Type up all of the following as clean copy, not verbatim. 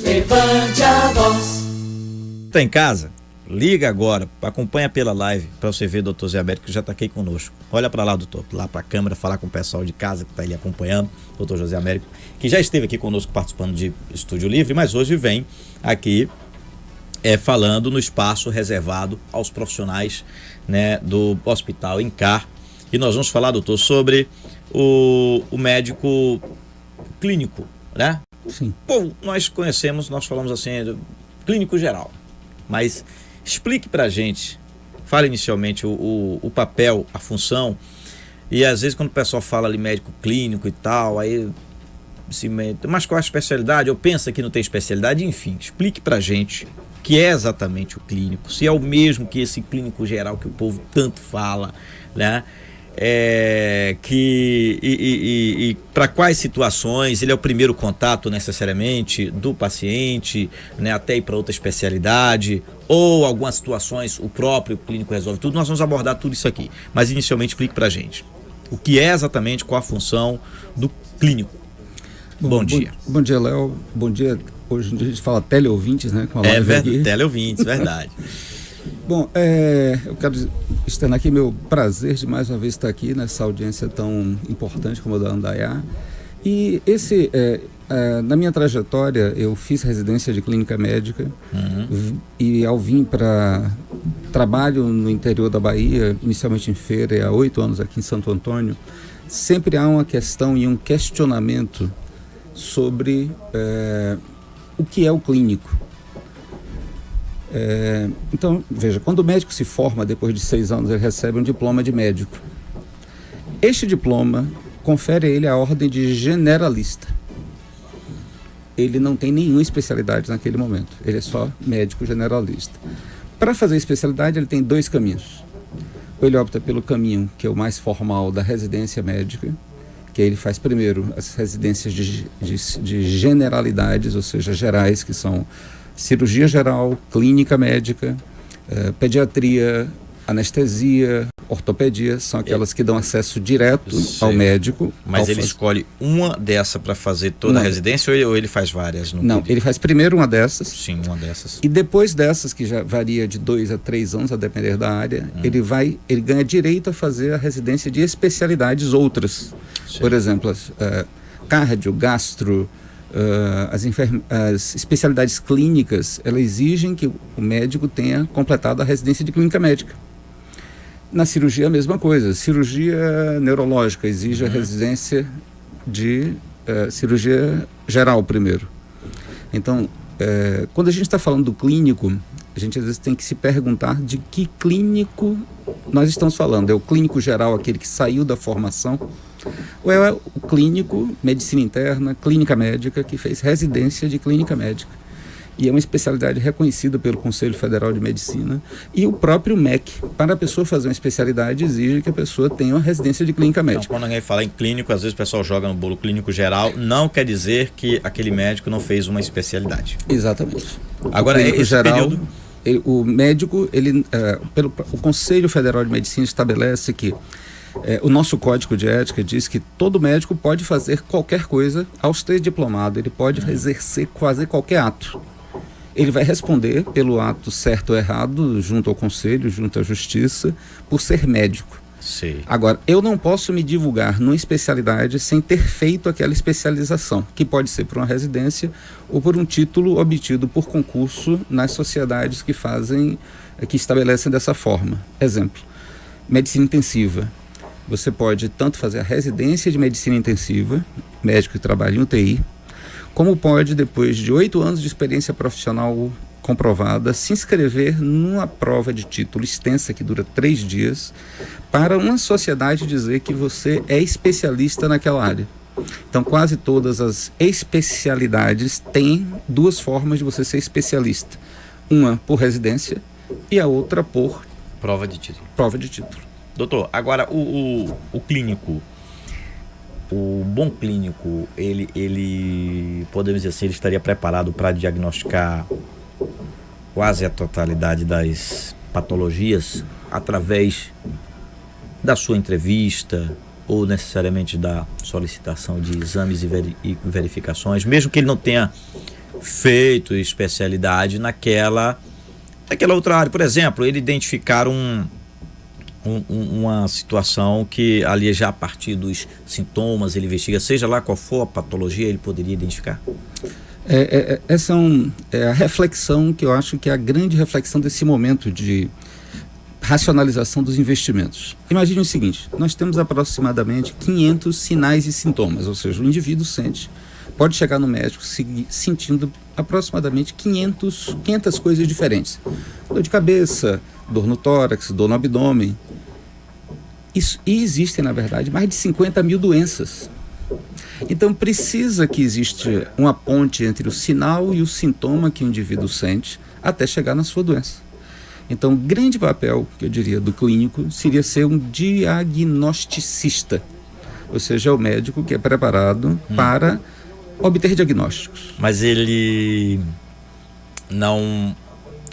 levante a voz. Tá em casa? Liga agora, acompanha pela live para você ver o Dr. Zé Américo que já tá aqui conosco. Olha para lá, doutor, lá para a câmera, falar com o pessoal de casa que tá ali acompanhando, Dr. José Américo, que já esteve aqui conosco participando de Estúdio Livre, mas hoje vem aqui falando no espaço reservado aos profissionais, né, do Hospital INCAR. E nós vamos falar, doutor, sobre o médico clínico, né? Sim. Bom, nós conhecemos, nós falamos assim, do clínico geral, mas explique pra gente, fala inicialmente o papel, a função, e às vezes quando o pessoal fala ali médico clínico e tal, aí mas qual a especialidade? Ou pensa que não tem especialidade, enfim, explique pra gente o que é exatamente o clínico, se é o mesmo que esse clínico geral que o povo tanto fala, né? Para quais situações ele é o primeiro contato necessariamente do paciente, né, até ir para outra especialidade, ou algumas situações o próprio clínico resolve tudo. Nós vamos abordar tudo isso aqui, mas inicialmente explique para a gente o que é exatamente, qual a função do clínico. Bom dia. Bom dia, Léo. Bom dia. Hoje em dia a gente fala teleouvintes, né? Com a live teleouvintes, verdade. Bom, eu quero externar aqui meu prazer de mais uma vez estar aqui nessa audiência tão importante como a da Andaiá. E na minha trajetória, eu fiz residência de clínica médica. E ao vir para trabalho no interior da Bahia, inicialmente em Feira, e há 8 anos aqui em Santo Antônio, sempre há uma questão e um questionamento sobre o que é o clínico. Então, veja, quando o médico se forma, depois de 6 anos, ele recebe um diploma de médico. Este diploma confere a ele a ordem de generalista. Ele não tem nenhuma especialidade naquele momento, ele é só médico generalista. Para fazer especialidade, ele tem 2 caminhos. Ou ele opta pelo caminho, que é o mais formal, da residência médica, que aí ele faz primeiro as residências de generalidades, ou seja, gerais, que são cirurgia geral, clínica médica, pediatria, anestesia, ortopedia, são aquelas que dão acesso direto ao médico. Mas ele escolhe uma dessa para fazer toda a residência ou ele faz várias? Não, ele faz primeiro uma dessas. Sim, uma dessas. E depois dessas, que já varia de 2 a 3 anos, a depender da área, ele ganha direito a fazer a residência de especialidades outras. Sim. Por exemplo, cardio, gastro, as especialidades clínicas, elas exigem que o médico tenha completado a residência de clínica médica. Na cirurgia, a mesma coisa. Cirurgia neurológica exige a residência de cirurgia geral primeiro. Então, quando a gente está falando do clínico, a gente às vezes tem que se perguntar de que clínico nós estamos falando. É o clínico geral, aquele que saiu da formação, ou é o clínico, medicina interna, clínica médica, que fez residência de clínica médica. E é uma especialidade reconhecida pelo Conselho Federal de Medicina. E o próprio MEC, para a pessoa fazer uma especialidade, exige que a pessoa tenha uma residência de clínica médica. Então, quando alguém fala em clínico, às vezes o pessoal joga no bolo clínico geral, não quer dizer que aquele médico não fez uma especialidade. Exatamente. Agora, esse geral, período... o médico, o Conselho Federal de Medicina estabelece que o nosso código de ética diz que todo médico pode fazer qualquer coisa ao ser diplomado, ele pode fazer qualquer ato. Ele vai responder pelo ato certo ou errado junto ao conselho, junto à justiça, por ser médico. Sim. Agora, eu não posso me divulgar numa especialidade sem ter feito aquela especialização, que pode ser por uma residência ou por um título obtido por concurso nas sociedades que estabelecem dessa forma. Exemplo, medicina intensiva. Você pode tanto fazer a residência de medicina intensiva, médico que trabalha em UTI, como pode, depois de 8 anos de experiência profissional comprovada, se inscrever numa prova de título extensa que dura 3 dias, para uma sociedade dizer que você é especialista naquela área. Então, quase todas as especialidades têm 2 formas de você ser especialista. Uma por residência e a outra por prova de título. Doutor, agora o clínico, o bom clínico, ele podemos dizer assim, ele estaria preparado para diagnosticar quase a totalidade das patologias através da sua entrevista ou necessariamente da solicitação de exames e verificações, mesmo que ele não tenha feito especialidade naquela outra área. Por exemplo, ele identificar uma situação que ali já a partir dos sintomas ele investiga, seja lá qual for a patologia, ele poderia identificar? Essa é a reflexão que eu acho que é a grande reflexão desse momento de racionalização dos investimentos. Imagine o seguinte, nós temos aproximadamente 500 sinais e sintomas, ou seja, o indivíduo pode chegar no médico sentindo aproximadamente 500 coisas diferentes. Dor de cabeça, dor no tórax, dor no abdômen. E existem, na verdade, mais de 50 mil doenças. Então precisa que exista uma ponte entre o sinal e o sintoma que o indivíduo sente até chegar na sua doença. Então o grande papel, que eu diria, do clínico seria ser um diagnosticista, ou seja, o médico que é preparado para obter diagnósticos. Mas ele não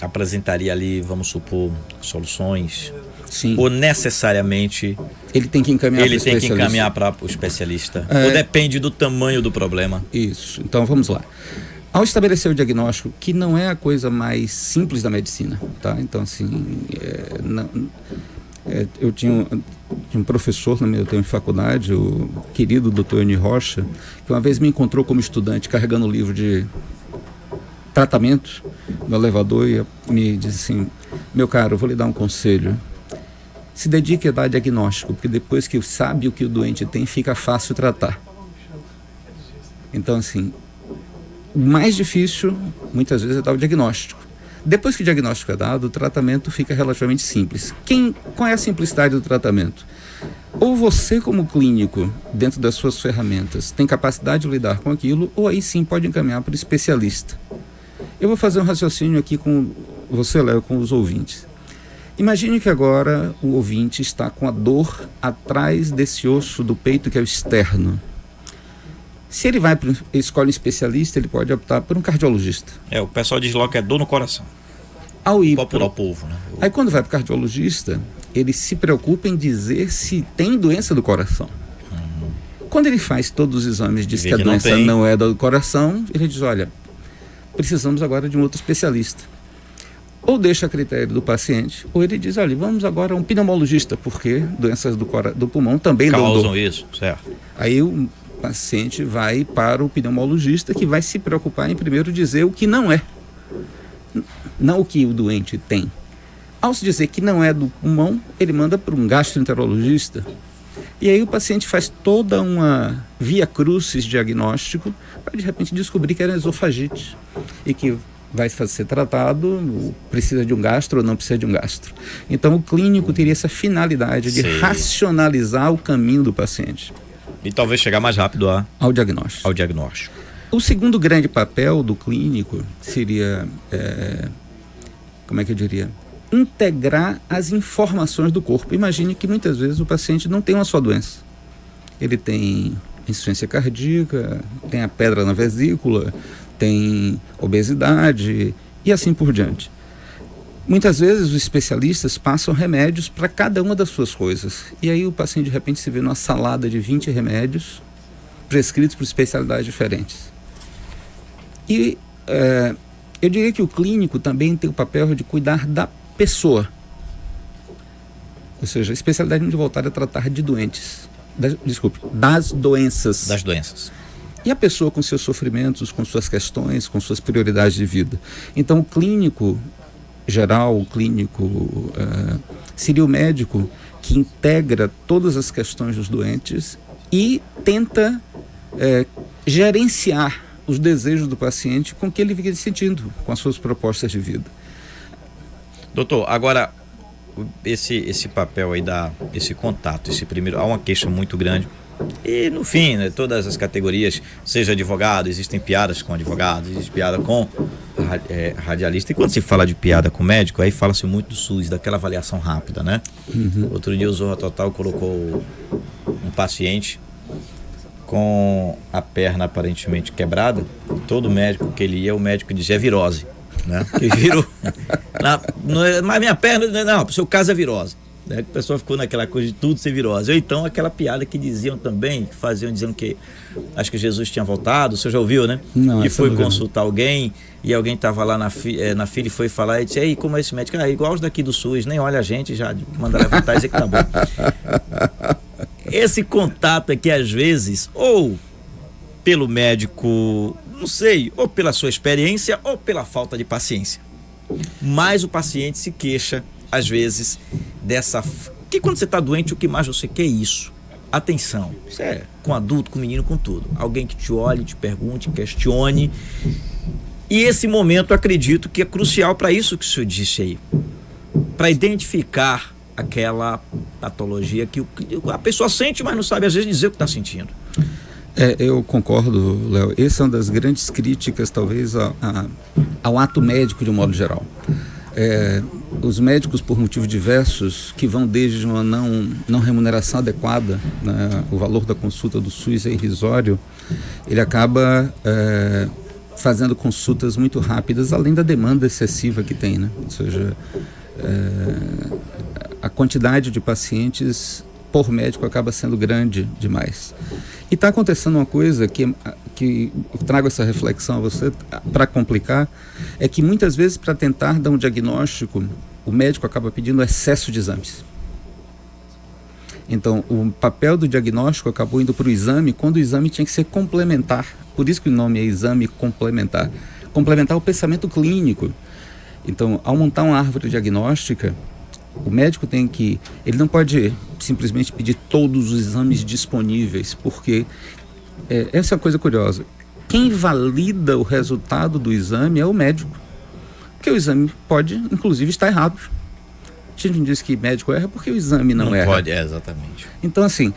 apresentaria ali, vamos supor, soluções? Sim. Ou necessariamente ele tem que encaminhar para o especialista? Ou depende do tamanho do problema? Isso. Então vamos lá. Ao estabelecer o diagnóstico, que não é a coisa mais simples da medicina, tá? Então assim, eu tinha um professor no meu tempo de faculdade, o querido Dr. Eni Rocha, que uma vez me encontrou como estudante carregando um livro de tratamento no elevador e me disse assim: meu caro, eu vou lhe dar um conselho. Se dedique a dar diagnóstico, porque depois que sabe o que o doente tem, fica fácil tratar. Então, assim, o mais difícil, muitas vezes, é dar o diagnóstico. Depois que o diagnóstico é dado, o tratamento fica relativamente simples. Qual é a simplicidade do tratamento? Ou você, como clínico, dentro das suas ferramentas, tem capacidade de lidar com aquilo, ou aí sim pode encaminhar para o especialista. Eu vou fazer um raciocínio aqui com você, Léo, com os ouvintes. Imagine que agora o ouvinte está com a dor atrás desse osso do peito que é o externo. Se ele escolhe um especialista, ele pode optar por um cardiologista. O pessoal diz logo que é dor no coração. Popular povo, né? Aí quando vai para o cardiologista, ele se preocupa em dizer se tem doença do coração. Quando ele faz todos os exames e diz que a doença não é do coração, ele diz: olha, precisamos agora de um outro especialista. Ou deixa a critério do paciente, ou ele diz: olha, vamos agora a um pneumologista, porque doenças do pulmão também causam isso, certo? Aí o paciente vai para o pneumologista, que vai se preocupar em primeiro dizer o que não é, não o que o doente tem. Ao se dizer que não é do pulmão, ele manda para um gastroenterologista. E aí o paciente faz toda uma via crucis diagnóstico para de repente descobrir que era esofagite e que vai ser tratado, precisa de um gastro ou não precisa de um gastro. Então o clínico teria essa finalidade de racionalizar o caminho do paciente. E talvez chegar mais rápido ao diagnóstico. O segundo grande papel do clínico seria, como é que eu diria? Integrar as informações do corpo. Imagine que muitas vezes o paciente não tem uma só doença. Ele tem insuficiência cardíaca, tem a pedra na vesícula, tem obesidade e assim por diante. Muitas vezes os especialistas passam remédios para cada uma das suas coisas. E aí o paciente de repente se vê numa salada de 20 remédios prescritos por especialidades diferentes. E eu diria que o clínico também tem o papel de cuidar da pessoa. Ou seja, a especialidade muito voltada a tratar de doentes. Das doenças. Das doenças. E a pessoa com seus sofrimentos, com suas questões, com suas prioridades de vida. Então o clínico geral, o clínico seria o médico que integra todas as questões dos doentes e tenta gerenciar os desejos do paciente com o que ele fica sentindo, com as suas propostas de vida. Doutor, agora esse papel aí esse contato, esse primeiro, há uma queixa muito grande. E no fim, né, todas as categorias, seja advogado, existem piadas com advogado, existe piada com radialista. E quando se fala de piada com médico, aí fala-se muito do SUS, daquela avaliação rápida, né? Outro dia o Zorra Total colocou um paciente com a perna aparentemente quebrada. Todo médico que ele ia, o médico dizia: é virose, né? Que virou. Mas minha perna, não, o seu caso é virose. né? Que o pessoal ficou naquela coisa de tudo ser virose. Ou então aquela piada que diziam também, que faziam dizendo que acho que Jesus tinha voltado, você já ouviu, né? Não, e foi não consultar alguém e alguém estava lá na fila e foi falar e disse, ei, como é esse médico? Ah, igual os daqui do SUS, nem olha a gente, já manda levantar e dizer que tá bom. Esse contato aqui às vezes, ou pelo médico, não sei, ou pela sua experiência ou pela falta de paciência. Mas o paciente se queixa, às vezes, que quando você está doente, o que mais você quer é isso. Atenção. Isso é com adulto, com menino, com tudo. Alguém que te olhe, te pergunte, questione. E esse momento, acredito que é crucial para isso que o senhor disse aí. Para identificar aquela patologia que a pessoa sente, mas não sabe, às vezes, dizer o que está sentindo. Eu concordo, Léo. Essa é uma das grandes críticas, talvez, ao ato médico de um modo geral. Os médicos, por motivos diversos, que vão desde uma não remuneração adequada, né, o valor da consulta do SUS é irrisório, ele acaba fazendo consultas muito rápidas, além da demanda excessiva que tem, né? Ou seja, a quantidade de pacientes por médico acaba sendo grande demais. E está acontecendo uma coisa que trago essa reflexão a você para complicar, é que muitas vezes para tentar dar um diagnóstico, o médico acaba pedindo excesso de exames. Então, o papel do diagnóstico acabou indo para o exame, quando o exame tinha que ser complementar. Por isso que o nome é exame complementar. Complementar o pensamento clínico. Então, ao montar uma árvore diagnóstica, o médico ele não pode simplesmente pedir todos os exames disponíveis, porque essa é uma coisa curiosa. Quem valida o resultado do exame é o médico, porque o exame pode, inclusive, estar errado. A gente não diz que médico erra porque o exame não erra. Não pode, exatamente. Então, assim,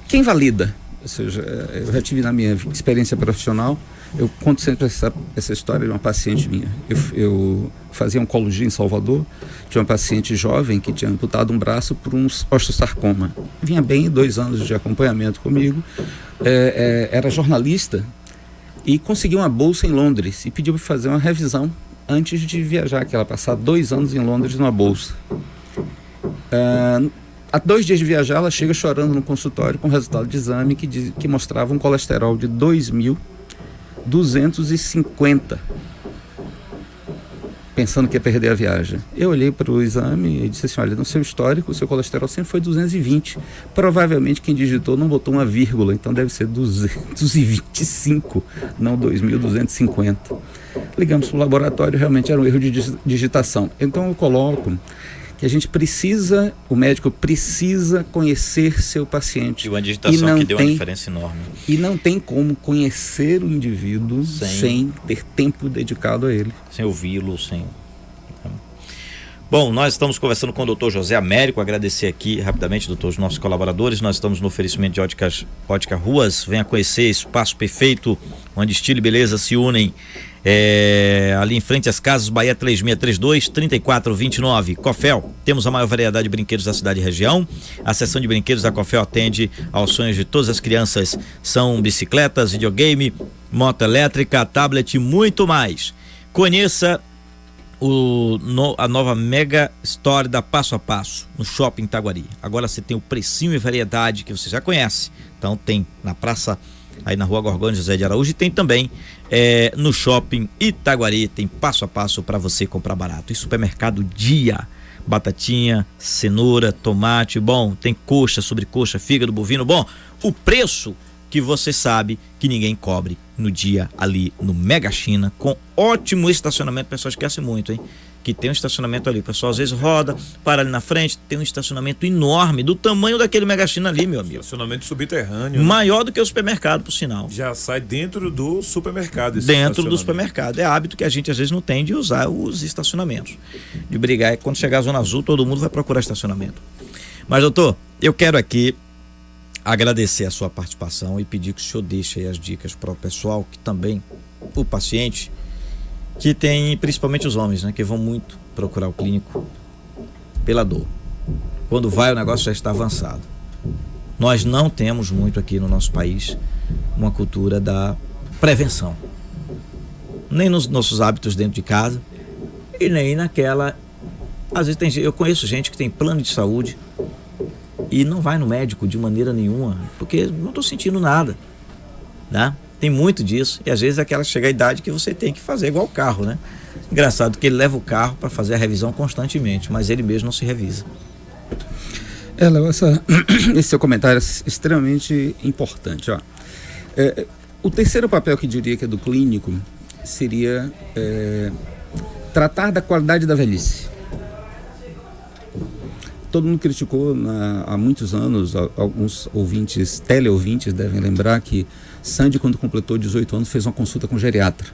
quem valida? Ou seja, eu já tive na minha experiência profissional, eu conto sempre essa história de uma paciente minha. Eu fazia oncologia em Salvador, tinha uma paciente jovem que tinha amputado um braço por um osteosarcoma. Vinha bem, 2 anos de acompanhamento comigo, era jornalista e conseguiu uma bolsa em Londres e pediu para fazer uma revisão antes de viajar, que ela passar 2 anos em Londres numa bolsa. Há 2 dias de viajar, ela chega chorando no consultório com o resultado de exame que mostrava um colesterol de 2.250, pensando que ia perder a viagem. Eu olhei para o exame e disse assim, olha, no seu histórico, o seu colesterol sempre foi 220. Provavelmente quem digitou não botou uma vírgula, então deve ser 225, não 2.250. Ligamos para o laboratório, realmente era um erro de digitação. Então eu coloco que a gente precisa, o médico precisa conhecer seu paciente. E uma digitação que deu uma diferença enorme. E não tem como conhecer o indivíduo sem ter tempo dedicado a ele. Sem ouvi-lo, sem... Bom, nós estamos conversando com o Dr. José Américo, agradecer aqui rapidamente, doutor, os nossos colaboradores. Nós estamos no oferecimento de Ótica Ruas, venha conhecer Espaço Perfeito, onde estilo e beleza se unem. Ali em frente às casas, Bahia 3632-3429. Cofel, temos a maior variedade de brinquedos da cidade e região. A seção de brinquedos da Cofel atende aos sonhos de todas as crianças. São bicicletas, videogame, moto elétrica, tablet e muito mais. Conheça a nova Mega Store da Passo a Passo no Shopping Itaguari. Agora você tem o precinho e variedade que você já conhece. Então tem na praça, aí na Rua Gorgônio José de Araújo, e tem também no Shopping Itaguari, tem passo a passo para você comprar barato. E Supermercado Dia, batatinha, cenoura, tomate, bom, tem coxa, sobrecoxa, fígado bovino, bom, o preço que você sabe que ninguém cobre no Dia ali no Mega China, com ótimo estacionamento. O pessoal esquece muito, hein? Que tem um estacionamento ali, o pessoal às vezes roda, para ali na frente, tem um estacionamento enorme, do tamanho daquele Mega China ali, meu amigo. Estacionamento subterrâneo. Maior do que o supermercado, por sinal. Já sai dentro do supermercado. Dentro do supermercado. É hábito que a gente às vezes não tem de usar os estacionamentos. De brigar, quando chegar a Zona Azul, todo mundo vai procurar estacionamento. Mas, doutor, eu quero aqui agradecer a sua participação e pedir que o senhor deixe aí as dicas para o pessoal, que também, o paciente, que tem, principalmente os homens, né, que vão muito procurar o clínico pela dor. Quando vai, o negócio já está avançado. Nós não temos muito aqui no nosso país uma cultura da prevenção. Nem nos nossos hábitos dentro de casa e nem naquela... Às vezes eu conheço gente que tem plano de saúde e não vai no médico de maneira nenhuma, porque não estou sentindo nada, né? Tem muito disso, e às vezes é aquela chega a idade que você tem que fazer igual o carro, né? Engraçado que ele leva o carro para fazer a revisão constantemente, mas ele mesmo não se revisa. Léo, esse seu comentário é extremamente importante. Ó. O terceiro papel que diria que é do clínico seria tratar da qualidade da velhice. Todo mundo criticou há muitos anos, alguns ouvintes, teleouvintes devem lembrar que Sandy, quando completou 18 anos, fez uma consulta com geriatra.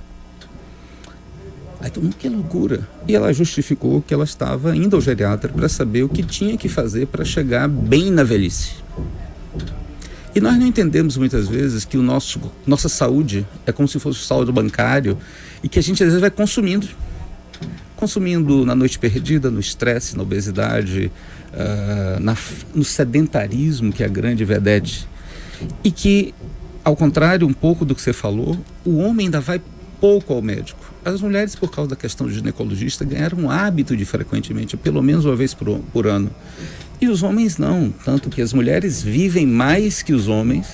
Aí todo mundo, que loucura. E ela justificou que ela estava indo ao geriatra para saber o que tinha que fazer para chegar bem na velhice. E nós não entendemos muitas vezes que nossa saúde é como se fosse o saldo bancário e que a gente às vezes vai consumindo na noite perdida, no estresse, na obesidade, no sedentarismo, que é a grande vedete. E que, ao contrário um pouco do que você falou, o homem ainda vai pouco ao médico. As mulheres, por causa da questão do ginecologista, ganharam um hábito de frequentemente, pelo menos uma vez por ano. E os homens não, tanto que as mulheres vivem mais que os homens.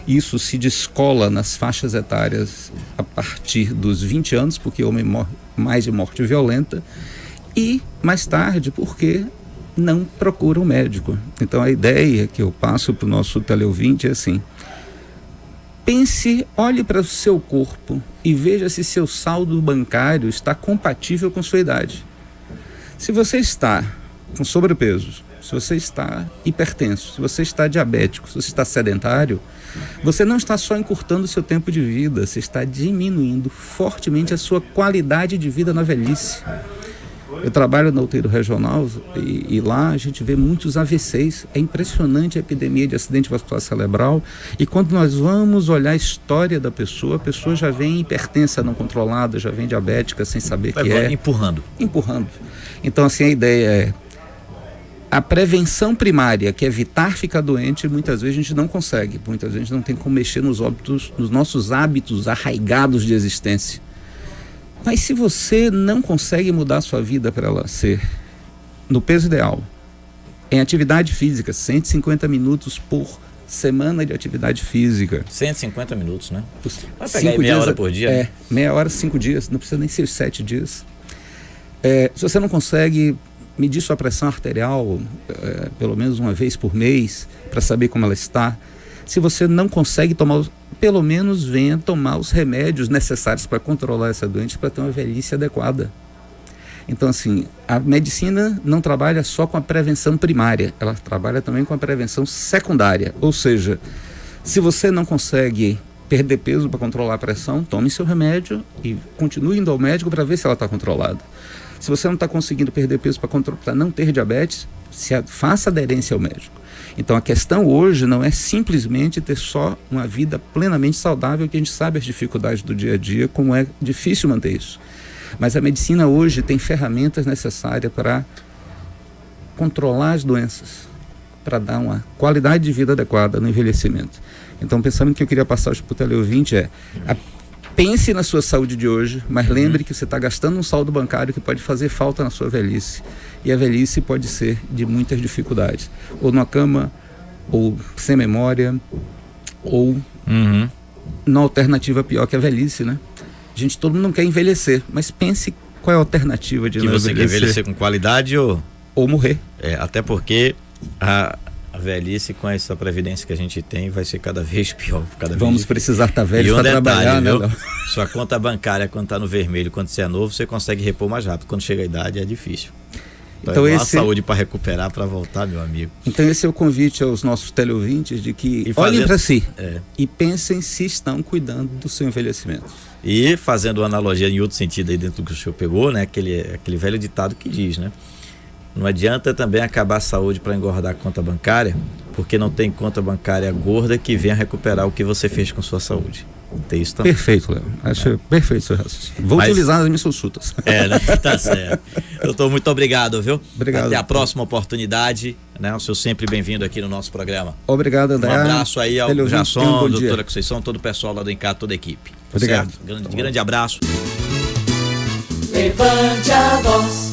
Isso se descola nas faixas etárias a partir dos 20 anos, porque o homem morre mais de morte violenta, e mais tarde porque não procura um médico. Então a ideia que eu passo para o nosso teleouvinte é assim: pense, olhe para o seu corpo e veja se seu saldo bancário está compatível com sua idade. Se você está com sobrepeso, se você está hipertenso, se você está diabético, se você está sedentário, você não está só encurtando o seu tempo de vida, você está diminuindo fortemente a sua qualidade de vida na velhice. Eu trabalho na UTI regional e lá a gente vê muitos AVCs. É impressionante a epidemia de acidente vascular cerebral. E quando nós vamos olhar a história da pessoa, a pessoa já vem hipertensa não controlada, já vem diabética sem saber que é. Empurrando. Então, assim, a ideia é a prevenção primária, que é evitar ficar doente, muitas vezes a gente não consegue. Muitas vezes a gente não tem como mexer nos nossos hábitos arraigados de existência. Mas se você não consegue mudar a sua vida para ela ser no peso ideal, em atividade física, 150 minutos por semana de atividade física. 150 minutos, né? Vai pegar meia hora por dia? É, meia hora, 5 dias, não precisa nem ser 7 dias. Se você não consegue medir sua pressão arterial pelo menos uma vez por mês, para saber como ela está, se você não consegue tomar, pelo menos venha tomar os remédios necessários para controlar essa doença, para ter uma velhice adequada. Então, assim, a medicina não trabalha só com a prevenção primária, ela trabalha também com a prevenção secundária. Ou seja, se você não consegue perder peso para controlar a pressão, tome seu remédio e continue indo ao médico para ver se ela está controlada. Se você não está conseguindo perder peso para não ter diabetes, faça aderência ao médico. Então a questão hoje não é simplesmente ter só uma vida plenamente saudável, que a gente sabe as dificuldades do dia a dia, como é difícil manter isso. Mas a medicina hoje tem ferramentas necessárias para controlar as doenças, para dar uma qualidade de vida adequada no envelhecimento. Então o pensamento que eu queria passar para o teleouvinte é: pense na sua saúde de hoje, mas lembre que você está gastando um saldo bancário que pode fazer falta na sua velhice. E a velhice pode ser de muitas dificuldades. Ou numa cama, ou sem memória, ou na alternativa pior que a velhice, né? Todo mundo não quer envelhecer, mas pense qual é a alternativa de não envelhecer. Que você quer envelhecer com qualidade ou morrer. Até porque a velhice, com essa previdência que a gente tem, vai ser cada vez pior. Vamos precisar estar velhos para trabalhar, né, Léo? Sua conta bancária, quando está no vermelho, quando você é novo, você consegue repor mais rápido. Quando chega a idade, é difícil. Então a saúde para recuperar, para voltar, meu amigo. Então esse é o convite aos nossos teleouvintes, de que olhem para si e pensem se estão cuidando do seu envelhecimento. E fazendo uma analogia em outro sentido aí dentro do que o senhor pegou, né? Aquele velho ditado que diz, né? Não adianta também acabar a saúde para engordar a conta bancária, porque não tem conta bancária gorda que venha recuperar o que você fez com sua saúde. Tem isso também. Perfeito, Léo. Acho perfeito seu raciocínio. Vou utilizar nas minhas consultas. Né? Tá certo. Doutor, muito obrigado, viu? Obrigado. Até a próxima oportunidade, né? O senhor sempre bem-vindo aqui no nosso programa. Obrigado, André. Um abraço aí ao Jasson, doutora Conceição, todo o pessoal lá do Encato, toda a equipe. Obrigado. Grande abraço. Levante a voz.